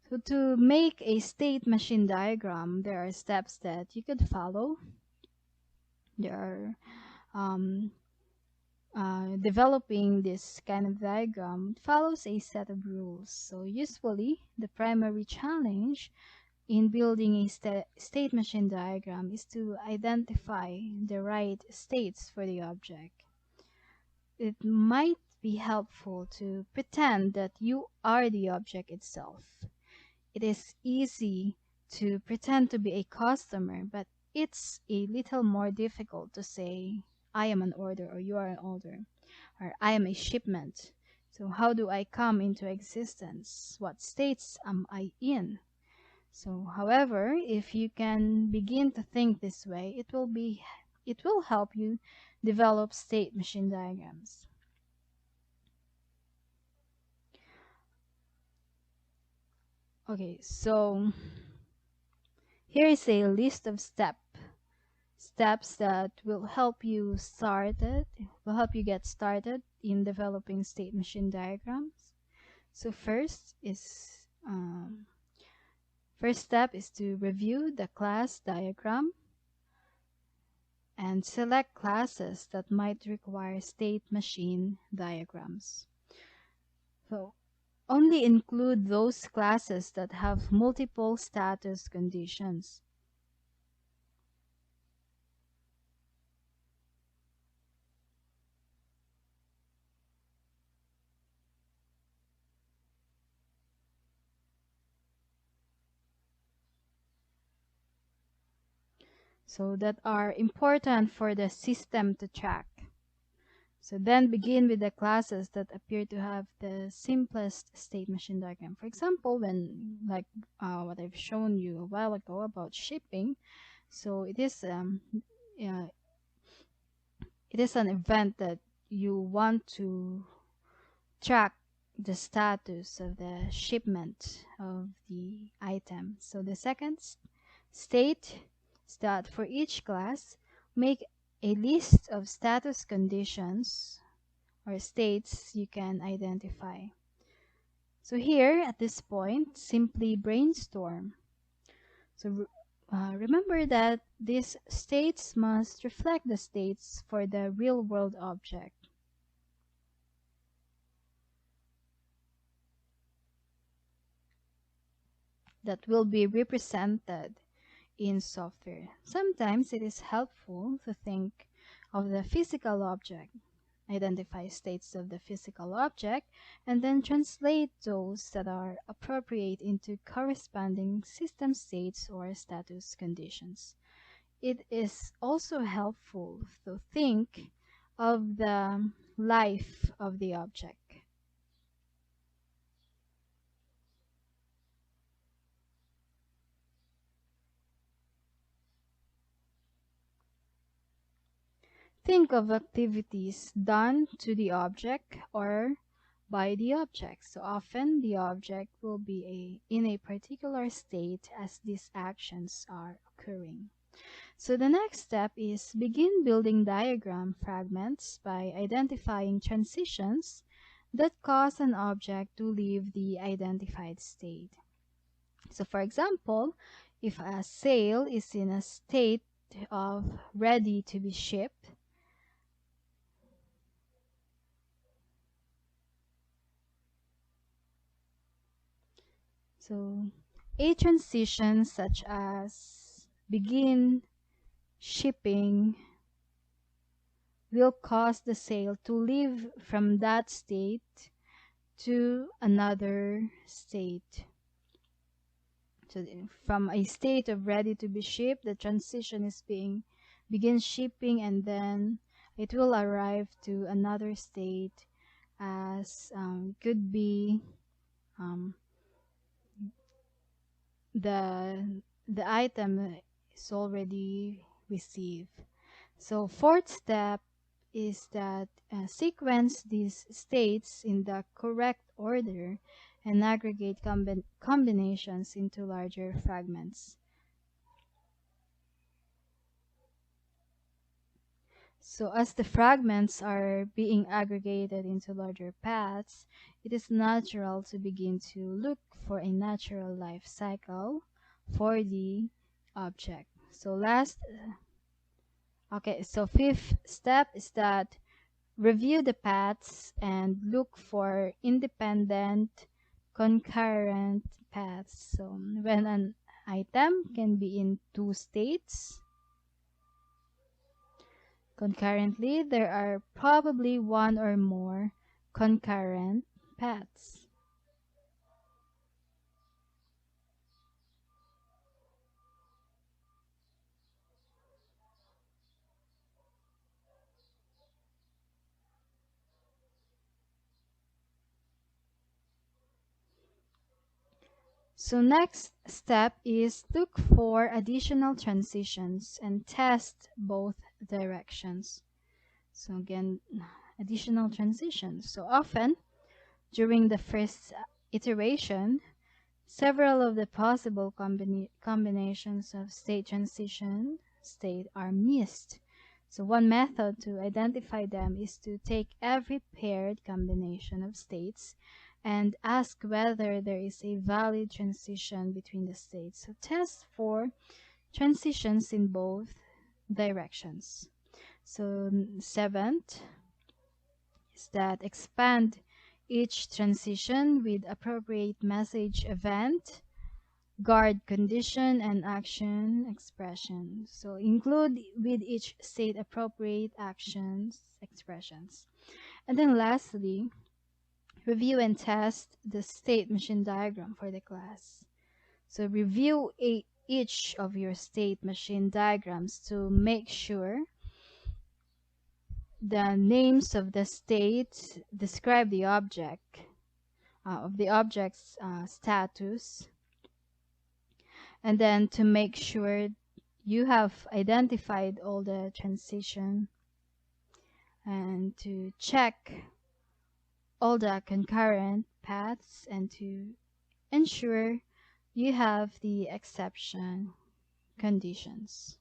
So to make a state machine diagram, there are steps that you could follow. There are developing this kind of diagram follows a set of rules. So usually the primary challenge in building a state machine diagram is to identify the right states for the object. It might be helpful to pretend that you are the object itself. It is easy to pretend to be a customer, but it's a little more difficult to say, I am an order or you are an order, or I am a shipment. So how do I come into existence? What states am I in? So, however, if you can begin to think this way, it will help you develop state machine diagrams. Okay, so here is a list of steps that will help you get started in developing state machine diagrams. So first step is to review the class diagram and select classes that might require state machine diagrams. So only include those classes that have multiple status conditions. So that are important for the system to track. So then begin with the classes that appear to have the simplest state machine diagram. For example, when like what I've shown you a while ago about shipping, so uh, it is an event that you want to track the status of the shipment of the item. So the second state is that for each class, make a list of status conditions or states you can identify. So here at this point, simply brainstorm. So remember that these states must reflect the states for the real world object. That will be represented in software. Sometimes it is helpful to think of the physical object, identify states of the physical object, and then translate those that are appropriate into corresponding system states or status conditions. It is also helpful to think of the life of the object. Think of activities done to the object or by the object. So often the object will be in a particular state as these actions are occurring. So the next step is begin building diagram fragments by identifying transitions that cause an object to leave the identified state. So for example, if a sale is in a state of ready to be shipped, so a transition such as begin shipping will cause the sale to leave from that state to another state. So from a state of ready to be shipped, the transition is begin shipping, and then it will arrive to another state as could be um, the item is already received. So fourth step is that sequence these states in the correct order and aggregate combinations into larger fragments. So as the fragments are being aggregated into larger paths, it is natural to begin to look for a natural life cycle for the object. So fifth step is that review the paths and look for independent concurrent paths. So when an item can be in two states concurrently, there are probably one or more concurrent paths. So next step is look for additional transitions and test both directions. So again, additional transitions. So often during the first iteration, several of the possible combinations of state transition state are missed. So one method to identify them is to take every paired combination of states and ask whether there is a valid transition between the states. So test for transitions in both directions. So seventh is that expand each transition with appropriate message event, guard condition, and action expression. So include with each state appropriate actions expressions. And then lastly, review and test the state machine diagram for the class. So review each of your state machine diagrams to make sure the names of the states describe the object of the object's status, and then to make sure you have identified all the transition and to check all the concurrent paths and to ensure you have the exception conditions.